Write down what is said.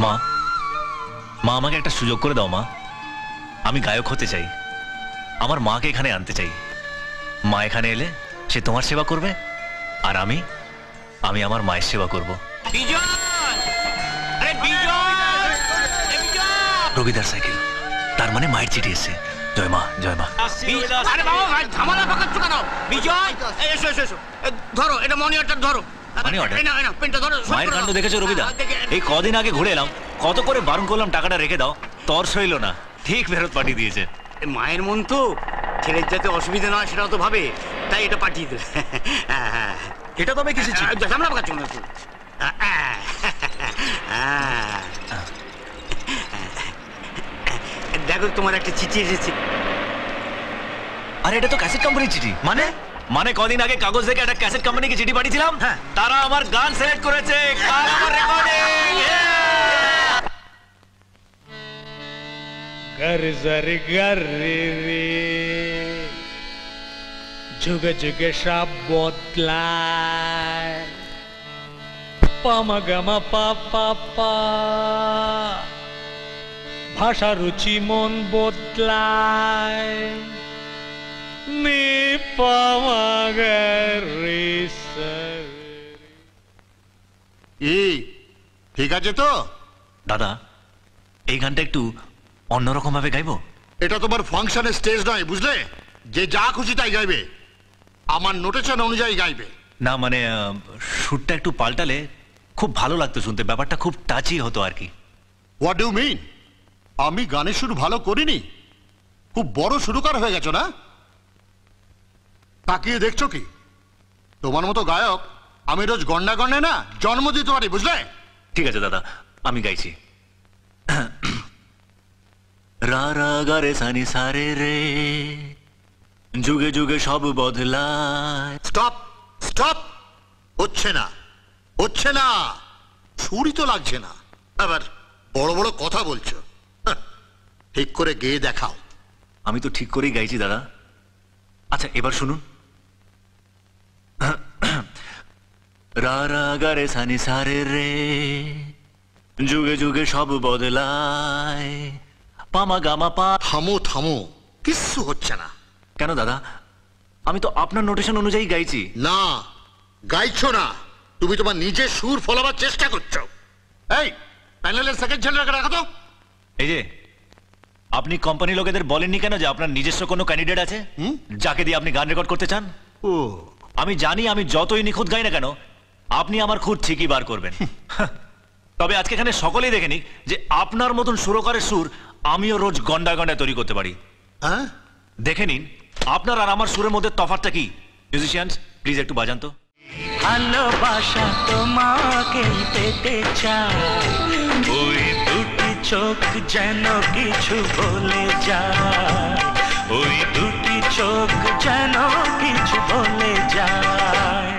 মা, মা আমাকে একটা সুযোগ করে দাও মা। আমি গায়ক হতে চাই, আমার মাকে এখানে আনতে চাই। মা এখানে এলে সে তোমার সেবা করবে, আর আমি আমি আমার মায়ের সেবা করব। রবিদার সাইকেল, তার মানে মায়ের চিঠি এসছে। জয় মা, জয় মা। আরে বাবা, ঝামেলা পাকাচ্ছ কেন? বিজয়, এসো এসো এসো, ধরো এটা মনি অর্ডার ধরো। মায়ের কাণ্ড দেখেছো রবিদা? এই কদিন আগে ঘুরে এলাম, কত করে বারণ করলাম টাকাটা রেখে দাও, তর সইল না, ঠিক ফেরত পাঠিয়ে দিয়েছে। মায়ের মন তো, ছেলের যাতে অসুবিধা না হয় সেটাও তো ভাবে, তাই এটা পাঠিয়ে দেবে। এটা তো আমি কিছু ঝামেলা পাকাচ্ছ না তুই। দেখো তোমার একটা চিঠি এসেছে। আরে এটা তো ক্যাসেট কোম্পানির চিঠি। মানে মানে কদিন আগে কাগজ থেকে একটা ক্যাসেট কোম্পানিকে চিঠি পাঠিয়েছিলাম, তারা আমার গান সিলেক্ট করেছে, গান আমার রেকর্ডিং। घर जर घर रे যুগে যুগে সব বদলায়, পামা গামা পা পা পা, ভাষা রুচি মন বদলায়, নি পামা গা রে সা রে। ঠিক আছে তো দাদা, এই গানটা একটু অন্যরকম ভাবে গাইবো। এটা তোমার ফাংশনের স্টেজ নয়, বুঝলে? যে যা খুশি তাই গাইবে, আমার নোটেশন অনুযায়ী গাইবে। না মানে সুরটা একটু পাল্টালে খুব ভালো লাগতো শুনতে, ব্যাপারটা খুব টাচি হতো আর কি। What do mean? আমি গানের সুর ভালো করিনি? খুব বড় সুরকার হয়ে গেছো না? তাকিয়ে দেখছো কি? তোমার মতো গায়ক আমি রোজ গন্ডা গন্ডে না জন্ম দিতে পারি, বুঝলে? ঠিক আছে দাদা, আমি গাইছি। রা রা গা রে সা নি সা রে রে, যুগে যুগে সব বদলায়। স্টপ স্টপ, হচ্ছে না হচ্ছে না, সুরই তো লাগছে না, আবার বড় বড় কথা বলছো। ঠিক করে গেয়ে দেখাও। আমি তো ঠিক করেই গাইছি দাদা। আচ্ছা এবার শুনুন। রা রা গা রে সা নি সা রে রে, যুগে যুগে সব বদলায়, পামা গামা পা। থামো থামো, কিচ্ছু হচ্ছে না। কেন দাদা? আমি তো আপনার নোটেশন অনুযায়ী গাইছি। না, গাইছো না, তুমি তোমার নিজের সুর ফলাবার চেষ্টা করছো। এই প্যানেলের সেকেন্ড ছেলেটাকে রাখো তো। এই যে, আপনি কোম্পানি লোকেদের বলেননি কেন যে আপনার নিজস্ব কোনো ক্যান্ডিডেট আছে যাকে দিয়ে আপনি গান রেকর্ড করতে চান? ও, আমি জানি আমি যতই নিখুঁত গাই না কেন, আপনি আমার খুঁত ঠিকই বার করবেন। তবে আজকে এখানে সকলেই দেখেনি যে আপনার মতন সুরকারের সুর আমিও রোজ গন্ডা গন্ডায় তৈরি করতে পারি। হ্যাঁ, দেখে নিন আপনার আর আমার সুরের মধ্যে তফাৎটা কি। মিউজিশিয়ানস প্লিজ একটু বাজান তো। ভালোবাসা তোমাকে পেতে চায়, ওই দুটি চোখ যেন কিছু বলে যায়, ওই দুটি চোখ যেন কিছু বলে যায়।